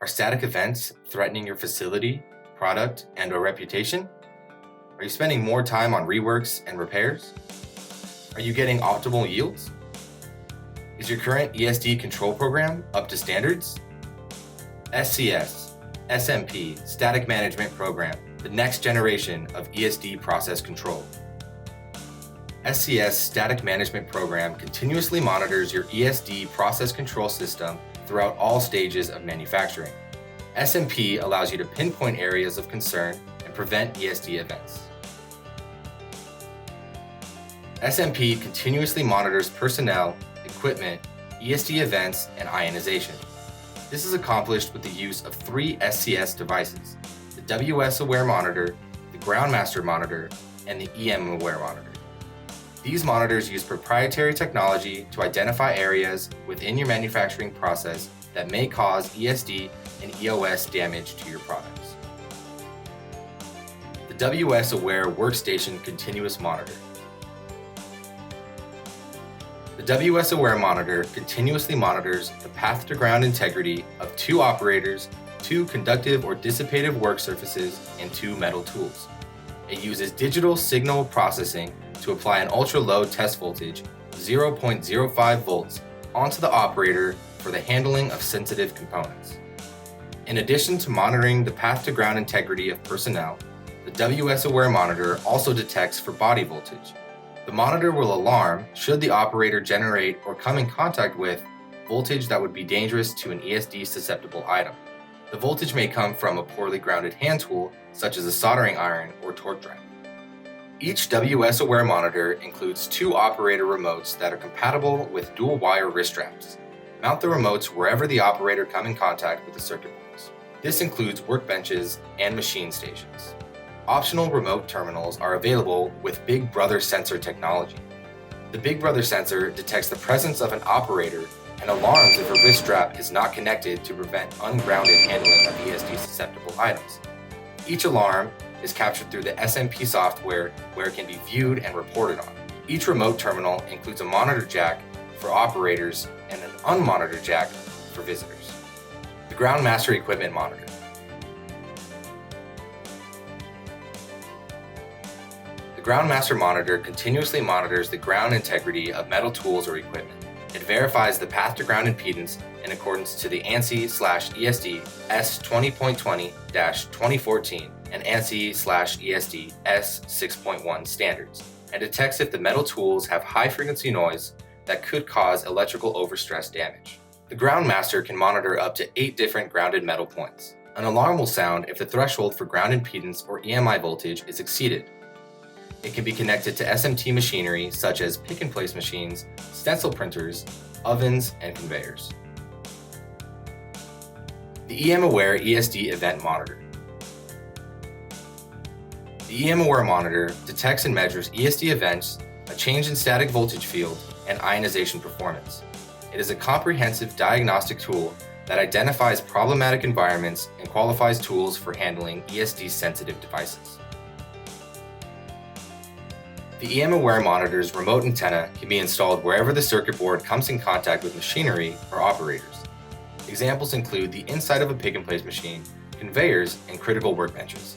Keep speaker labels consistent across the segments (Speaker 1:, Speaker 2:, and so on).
Speaker 1: Are static events threatening your facility, product, and/or reputation? Are you spending more time on reworks and repairs? Are you getting optimal yields? Is your current ESD control program up to standards? SCS, SMP Static Management Program, the next generation of ESD process control. SCS Static Management Program continuously monitors your ESD process control system throughout all stages of manufacturing. SMP allows you to pinpoint areas of concern and prevent ESD events. SMP continuously monitors personnel, equipment, ESD events, and ionization. This is accomplished with the use of 3 SCS devices: the WS Aware Monitor, the Ground Master Monitor, and the EM Aware Monitor. These monitors use proprietary technology to identify areas within your manufacturing process that may cause ESD and EOS damage to your products. The WS Aware Workstation Continuous Monitor. The WS Aware Monitor continuously monitors the path to ground integrity of 2 operators, 2 conductive or dissipative work surfaces, and 2 metal tools. It uses digital signal processing to apply an ultra-low test voltage, 0.05 volts, onto the operator for the handling of sensitive components. In addition to monitoring the path to ground integrity of personnel, the WS Aware Monitor also detects for body voltage. The monitor will alarm should the operator generate or come in contact with voltage that would be dangerous to an ESD susceptible item. The voltage may come from a poorly grounded hand tool, such as a soldering iron or torque drive. Each WS Aware monitor includes 2 operator remotes that are compatible with dual wire wrist straps. Mount the remotes wherever the operator come in contact with the circuit boards. This includes workbenches and machine stations. Optional remote terminals are available with Big Brother sensor technology. The Big Brother sensor detects the presence of an operator and alarms if a wrist strap is not connected to prevent ungrounded handling of ESD susceptible items. Each alarm is captured through the SMP software where it can be viewed and reported on. Each remote terminal includes a monitor jack for operators and an unmonitored jack for visitors. The Ground Master Equipment Monitor. The Ground Master Monitor continuously monitors the ground integrity of metal tools or equipment. It verifies the path to ground impedance in accordance to the ANSI/ESD S20.20-2014 and ANSI/ESD S6.1 standards, and detects if the metal tools have high frequency noise that could cause electrical overstress damage. The Ground Master can monitor up to 8 different grounded metal points. An alarm will sound if the threshold for ground impedance or EMI voltage is exceeded. It can be connected to SMT machinery such as pick-and-place machines, stencil printers, ovens, and conveyors. The EM Aware ESD Event Monitor. The EM Aware Monitor detects and measures ESD events, a change in static voltage field, and ionization performance. It is a comprehensive diagnostic tool that identifies problematic environments and qualifies tools for handling ESD-sensitive devices. The EM Aware Monitor's remote antenna can be installed wherever the circuit board comes in contact with machinery or operators. Examples include the inside of a pick-and-place machine, conveyors, and critical workbenches.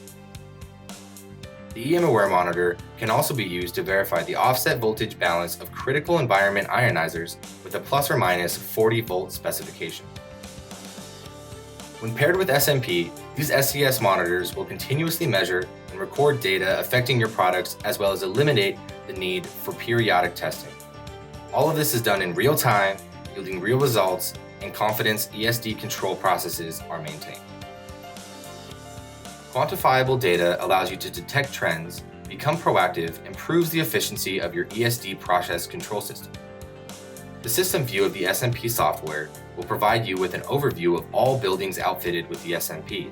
Speaker 1: The EM Aware Monitor can also be used to verify the offset voltage balance of critical environment ionizers with a plus or minus 40 volt specification. When paired with SMP, these SCS monitors will continuously measure and record data affecting your products as well as eliminate the need for periodic testing. All of this is done in real time, yielding real results, and confidence ESD control processes are maintained. Quantifiable data allows you to detect trends, become proactive, and improves the efficiency of your ESD process control system. The system view of the SMP software will provide you with an overview of all buildings outfitted with the SMP.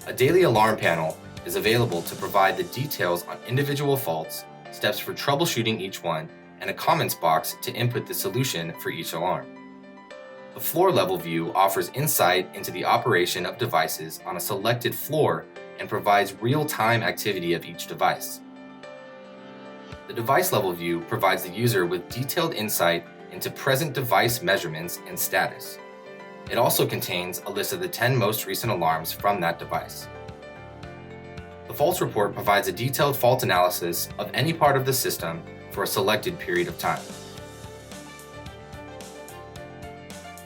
Speaker 1: A daily alarm panel is available to provide the details on individual faults, steps for troubleshooting each one, and a comments box to input the solution for each alarm. The floor-level view offers insight into the operation of devices on a selected floor and provides real-time activity of each device. The device-level view provides the user with detailed insight into present device measurements and status. It also contains a list of the 10 most recent alarms from that device. The faults report provides a detailed fault analysis of any part of the system for a selected period of time.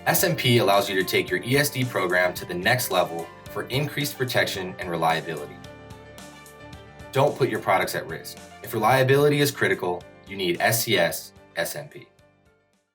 Speaker 1: SMP allows you to take your ESD program to the next level for increased protection and reliability. Don't put your products at risk. If reliability is critical, you need SCS SMP.